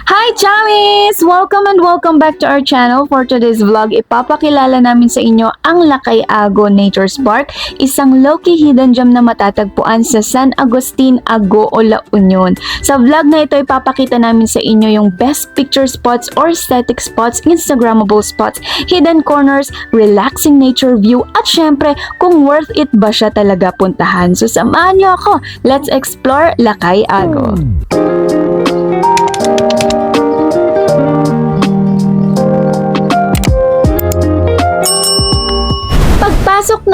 Hi Chamis! Welcome and welcome back to our channel. For today's vlog, ipapakilala namin sa inyo ang Lakay Ago Nature Park, isang low-key hidden gem na matatagpuan sa San Agustin, Ago o La Union. Sa vlog na ito, ipapakita namin sa inyo yung best picture spots or aesthetic spots, Instagrammable spots, hidden corners, relaxing nature view, at syempre, kung worth it ba siya talaga puntahan. So samahan niyo ako. Let's explore Lakay Ago.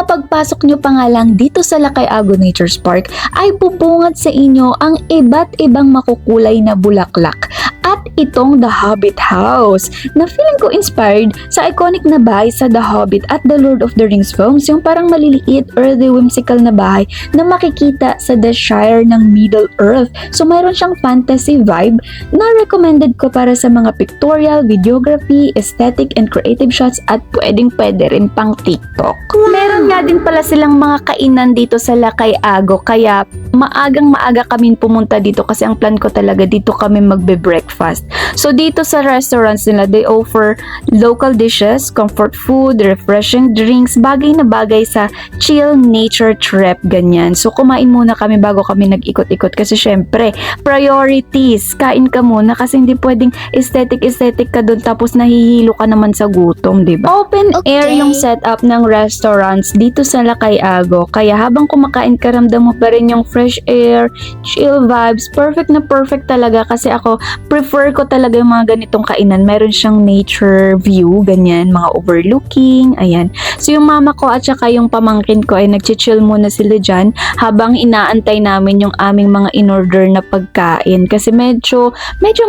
Pagpasok nyo pa nga lang dito sa Lakay Ago Nature Park ay bubungad sa inyo ang iba't ibang makukulay na bulaklak at itong The Hobbit House na feeling ko inspired sa iconic na bahay sa The Hobbit at The Lord of the Rings films, yung parang maliliit, earthy, whimsical na bahay na makikita sa The Shire ng Middle Earth. So mayroon siyang fantasy vibe na recommended ko para sa mga pictorial, videography, aesthetic, and creative shots at pwede rin pang TikTok. Meron nga din pala silang mga kainan dito sa Lakay Ago, kaya maaga kaming pumunta dito kasi ang plan ko talaga dito kami magbe-breakfast. So dito sa restaurants nila, they offer local dishes, comfort food, refreshing drinks, bagay na bagay sa chill nature trip, ganyan. So kumain muna kami bago kami nag-ikot-ikot kasi syempre, priorities, kain ka muna kasi hindi pwedeng aesthetic ka dun tapos nahihilo ka naman sa gutom, diba? Open air yung setup ng restaurants dito sa Lakay Ago, kaya habang kumakain ka ramdam mo pa rin yung fresh air, chill vibes, perfect na perfect talaga kasi ako prefer ko talaga yung mga ganitong kainan. Meron siyang nature view, ganyan, mga overlooking, ayan. So yung mama ko at saka yung pamangkin ko ay nagchichill muna sila dyan habang inaantay namin yung aming mga in-order na pagkain kasi medyo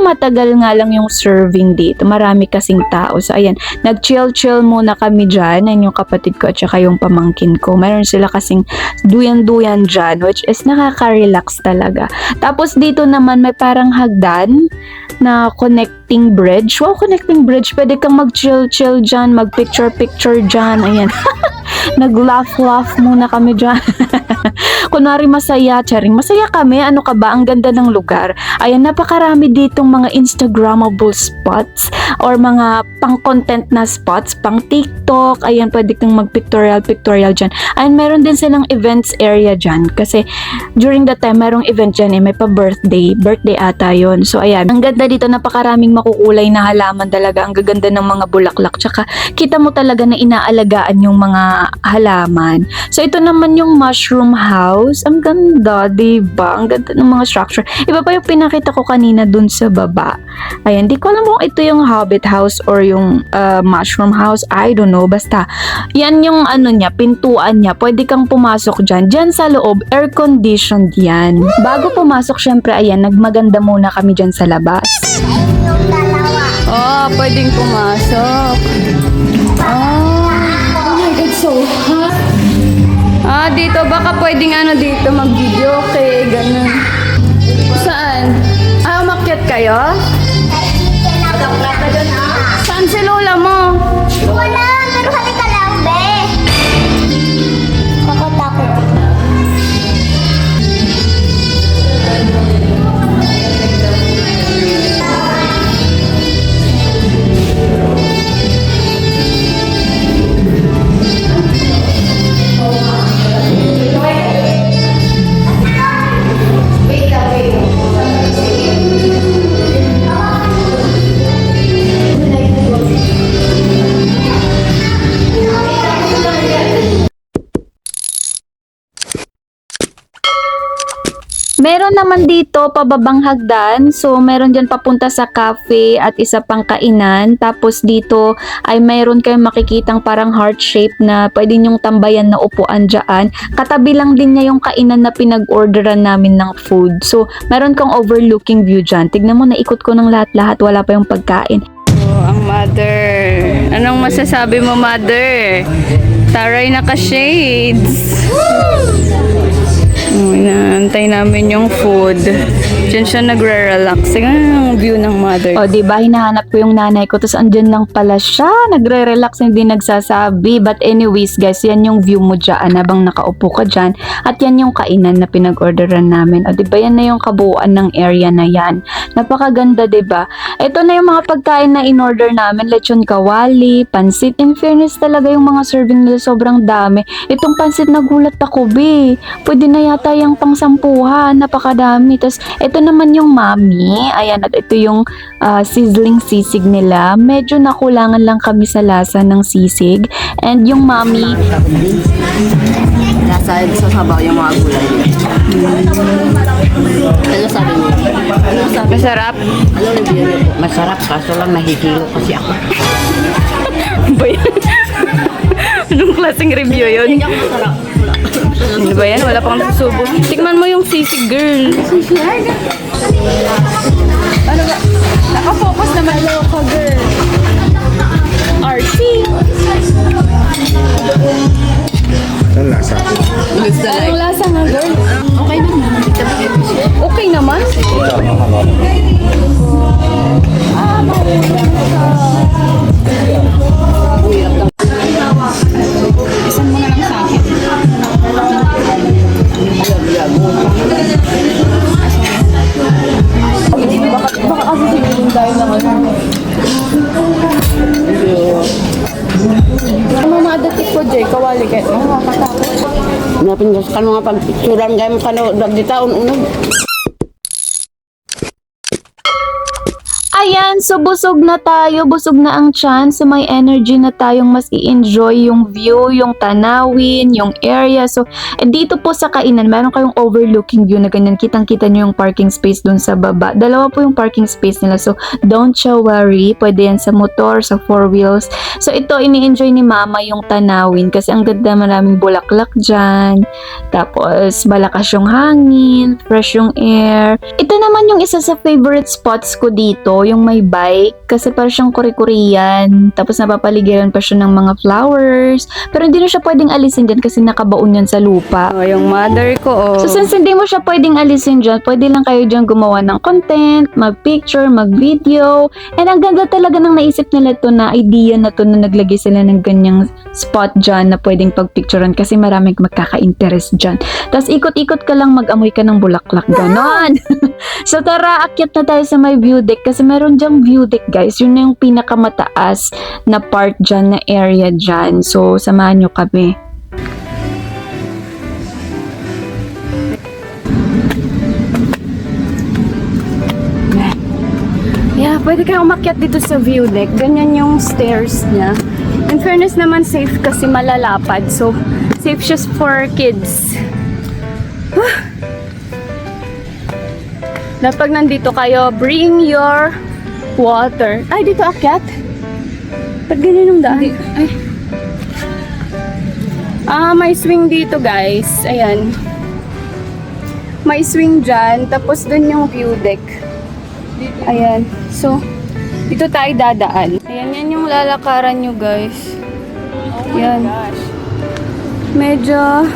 matagal nga lang yung serving dito. Marami kasing tao. So ayan, nag-chill muna kami dyan. Ayan yung kapatid ko at saka yung pamangkin ko. Meron sila kasing duyan-duyan dyan, which is nakaka-relax talaga. Tapos dito naman may parang hagdan na connecting bridge. Wow, connecting bridge. Pwede kang mag-chill dyan, mag-picture dyan. Ayan. Nag-laugh muna kami dyan. Kunwari masaya kami. Ano ka ba? Ang ganda ng lugar. Ayan, napakarami ditong mga Instagrammable spots or mga pang-content na spots, pang TikTok. Ayan, pwede kang mag-pictorial dyan. Ayan, meron din silang events area dyan. Kasi during the time, merong event dyan may pa-birthday ata yun. So ayan, ang ganda dito, napakaraming makukulay na halaman talaga. Ang gaganda ng mga bulaklak. Tsaka kita mo talaga na inaalagaan yung mga halaman. So ito naman yung mushroom house. Ang ganda, diba? Ang ganda ng mga structure. Iba pa yung pinakita ko kanina dun sa baba. Ayan, di ko alam kung ito yung Hobbit house or yung mushroom house. I don't know. Basta, yan yung ano niya, pintuan niya. Pwede kang pumasok dyan. Dyan sa loob, air-conditioned yan. Bago pumasok, syempre, ayan, nagmaganda muna kami dyan sa labas. Oh, pwedeng pumasok. Oh my God, so hot. Dito, baka pwedeng dito mag-video. Okay, ganun. Saan? Umakyat kayo? Saan si lola mo? Wala, pero halika lang, be. Kakatakot. Meron naman dito pababang hagdan. So, meron dyan papunta sa cafe at isa pang kainan. Tapos dito ay meron kayong makikitang parang heart shape na pwede nyong tambayan na upuan dyan. Katabi lang din niya yung kainan na pinag-orderan namin ng food. So, meron kang overlooking view dyan. Tignan mo, naikot ko ng lahat-lahat. Wala pa yung pagkain. Oh, ang mother. Anong masasabi mo, mother? Taray naka-shades. Inaantay namin yung food. Diyan siya nagre-relax. Ang view ng mother. O, diba, hinahanap ko yung nanay ko, tapos andyan lang pala siya, nagre-relax, hindi nagsasabi. But anyways, guys, yan yung view mo dyan, habang nakaupo ka dyan. At yan yung kainan na pinag-orderan namin. O, diba, yan na yung kabuuan ng area na yan. Napakaganda, diba? Ito na yung mga pagkain na in-order namin, lechon kawali, pansit. In fairness talaga yung mga serving nila, sobrang dami. Itong pansit, nagulat ako, be. Pwede na yata yung pang-sampuhan, napakadami. Tapos, ito naman yung mami. Ayan, at ito yung sizzling sisig nila. Medyo nakulangan lang kami sa lasa ng sisig. And yung mami, Nasa sa sabaw yung mga gulay. Ano sabi mo? Ano sabi? Masarap. Ano review niyo po? Masarap kaso lang nahihilo kasi ako. Ba yan? Anong klaseng review yun? Hindi ako masarap. Hindi ba yan? Wala pang nasusubo. Tikman mo yung sisig, girl. Ano ba? Nakafocus naman lang ka, girl. Artsy. Ang lasa. Gusto Anong lasa nga, girl? Okay naman. Okay naman. Isan mo na lang sa akin. Baka kasi sigilin tayo ng ano. Ano madatik ko, Jay? Kawali kahit nakakatakot. Napindas ka mga pagpicturan kayo mo kano dagdi taon unod. ayan, so busog na tayo, busog na ang tiyan. So may energy na tayong mas i-enjoy yung view, yung tanawin, yung area. So dito po sa kainan, meron kayong overlooking view na ganyan. Kitang-kita nyo yung parking space dun sa baba. Dalawa po yung parking space nila. So don't you worry, pwede yan sa motor, sa four wheels. So ito, ini-enjoy ni mama yung tanawin kasi ang ganda, maraming bulaklak dyan. Tapos malakas yung hangin, fresh yung air. Ito naman yung isa sa favorite spots ko dito, yung may bike. Kasi parang siyang kuri-kurian. Tapos napapaligiran pa siya ng mga flowers. Pero hindi na siya pwedeng alisin dyan kasi nakabaon yan sa lupa. Oh, yung mother ko, oh. So since hindi mo siya pwedeng alisin dyan, pwede lang kayo dyan gumawa ng content, mag-picture, mag-video. And ang ganda talaga ng naisip nila to na idea na to na naglagay sila ng ganyang spot dyan na pwedeng pagpicturean kasi maraming magkaka-interest dyan. Tapos ikot-ikot ka lang, mag-amoy ka ng bulaklak. Ganon! So tara, akyat na tayo sa may view deck kasi meron dyang view deck, guys. Yun na yung pinakamataas na part dyan, na area dyan. So samahan nyo kami. Yeah, pwede kayong umakyat dito sa view deck. Ganyan yung stairs niya. In fairness naman, safe kasi malalapad. So, safe just for kids. Dapat nandito kayo, bring your water. Ay, dito akyat? Ba't ganyan yung daan? Ay. May swing dito, guys. Ayan. May swing dyan. Tapos dun yung view deck. Ayan. So, dito tayo dadaan. Ayan, yan yung lalakaran nyo, guys. Yan. Medyo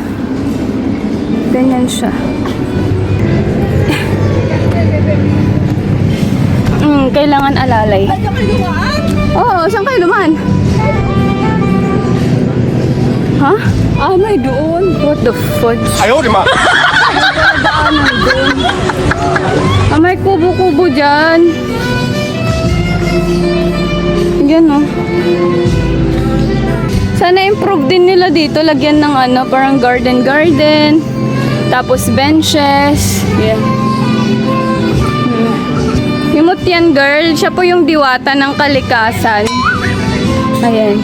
ganyan siya. Kailangan alalay. Oo, saan kayo dumaan? Ha? May doon. What the fudge? 哎呦我的妈！ Daanan doon. May kubo-kubo dyan. Yan, oh. Sana improve din nila dito. Lagyan ng parang garden. Tapos benches. Yan. Himot yan, girl. Siya po yung diwata ng kalikasan. Ayan.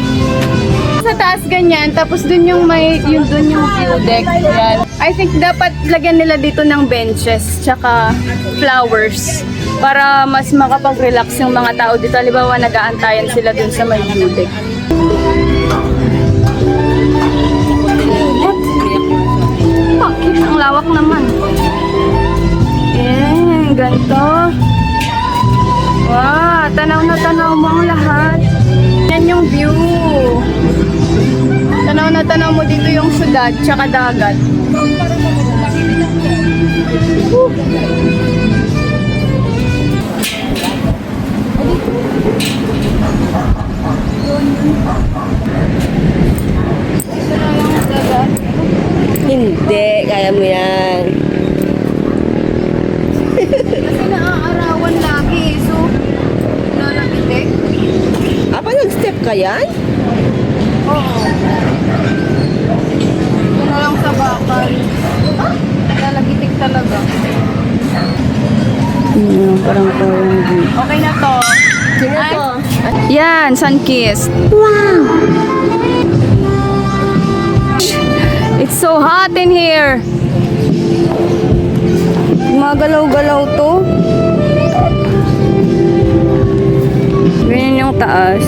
Sa taas ganyan, tapos dun yung dun yung view deck. Yan. I think dapat lagyan nila dito ng benches, tsaka flowers. Para mas makapag-relax yung mga tao dito. Halimbawa, nag-aantayan sila dun sa may view deck. Bakit? Ang lawak naman. Eh, ganito. Wow, tanaw na tanaw mo ang lahat. Yan yung view. Tanaw na tanaw mo dito yung syudad, tsaka dagat. Hindi, kaya mo yan. Kasi naaarawan lagi, so nalagitik. Apa, nag-step ka yan? Oo. Ito na lang sa bakal. Nalagitik talaga. Parang Okay na to. Sino to? Yan, sun-kissed. It's so hot in here. Gumagalaw-galaw to. Ganyan yung taas.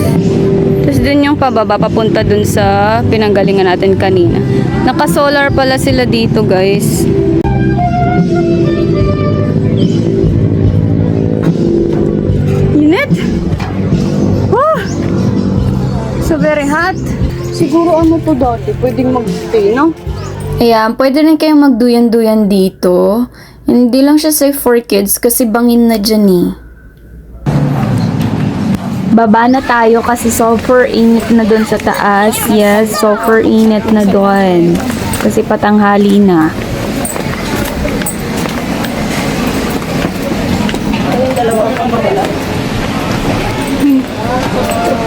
Tapos dun yung pababa, papunta dun sa pinanggalingan natin kanina. Naka-solar pala sila dito, guys. Init! Ah! So very hot. Siguro ano to dati, pwedeng mag-stay, no? Ayan, pwede rin kayong magduyan-duyan dito. Hindi lang siya safe for kids kasi bangin na dyan eh. Baba na tayo kasi super init na doon sa taas. Yes, super init na doon. Kasi patanghali na.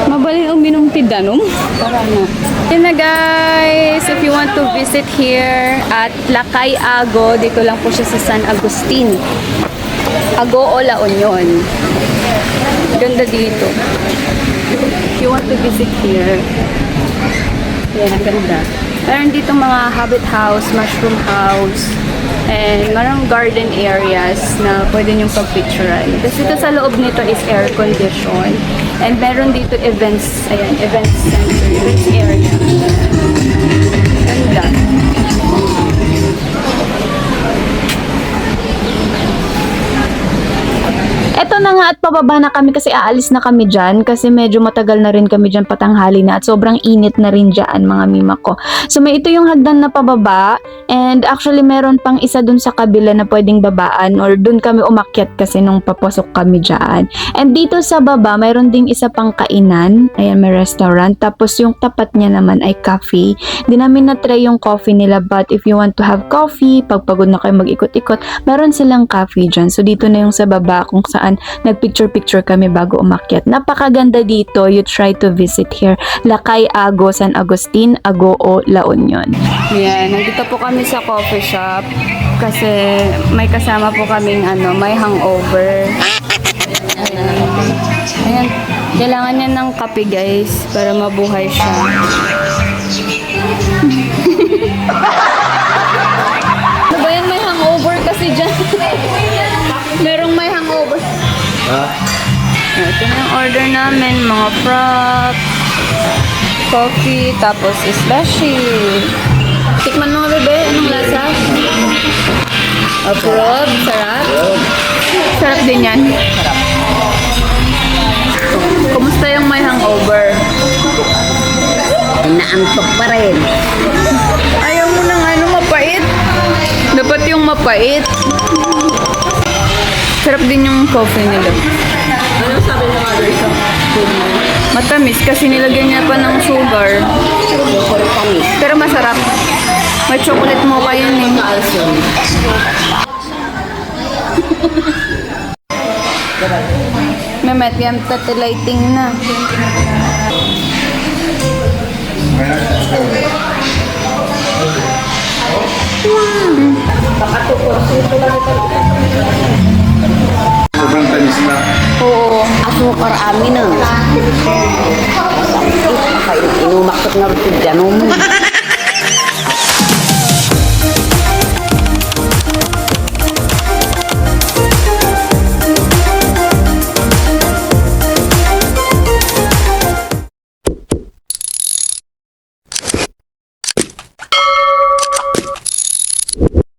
Mabalin uminom ti Danom. Yun na guys, if you want to visit here at Lakay Ago, dito lang po siya sa San Agustin. Ago o La Union. Ganda dito. If you want to visit here, yan, ang ganda. Meron dito mga habit house, mushroom house, and marang garden areas na pwede niyong pag-picturean. Tapos dito sa loob nito is air condition. And meron dito events, ayan, events center, events area. Ganda. Eto na nga at pababa na kami kasi aalis na kami dyan kasi medyo matagal na rin kami dyan patanghali na at sobrang init na rin dyan mga mima ko. So may ito yung hagdan na pababa and actually meron pang isa dun sa kabila na pwedeng babaan or dun kami umakyat kasi nung papasok kami dyan. And dito sa baba mayroon ding isa pang kainan, ayan may restaurant, tapos yung tapat niya naman ay cafe. Di namin na-try yung coffee nila but if you want to have coffee, pagpagod na kayo mag-ikot-ikot, meron silang cafe dyan. So dito na yung sa baba kung saan nagpicture-picture kami bago umakyat. Napakaganda dito. You try to visit here. Lakay Ago, San Agustin, Ago o La Union. Yan, nandito po kami sa coffee shop kasi may kasama po kaming may hangover. Ayan, kailangan niya ng kape guys para mabuhay siya. Ano ba yan? May hangover kasi dyan. Merong may hangover. Ito na yung order namin, mga props, coffee, tapos slushy. Tikman mo bebe, anong lasa? Approve, sarap? Sarap din yan. Kumusta yung may hangover? Inaantok pa rin. Ayaw mo ng mapait? Dapat yung mapait. Sarap din yung coffee nila. Ano sabi ng mother sa food mo? Matamis kasi nilagyan niya pa ng sugar. Super tamis. Pero masarap. May chocolate mo pa yun eh. Calcium. Memet, yan lighting na. Sobrang tamis na. Oo. Asukar amin ah. Inumakot na rin dyan.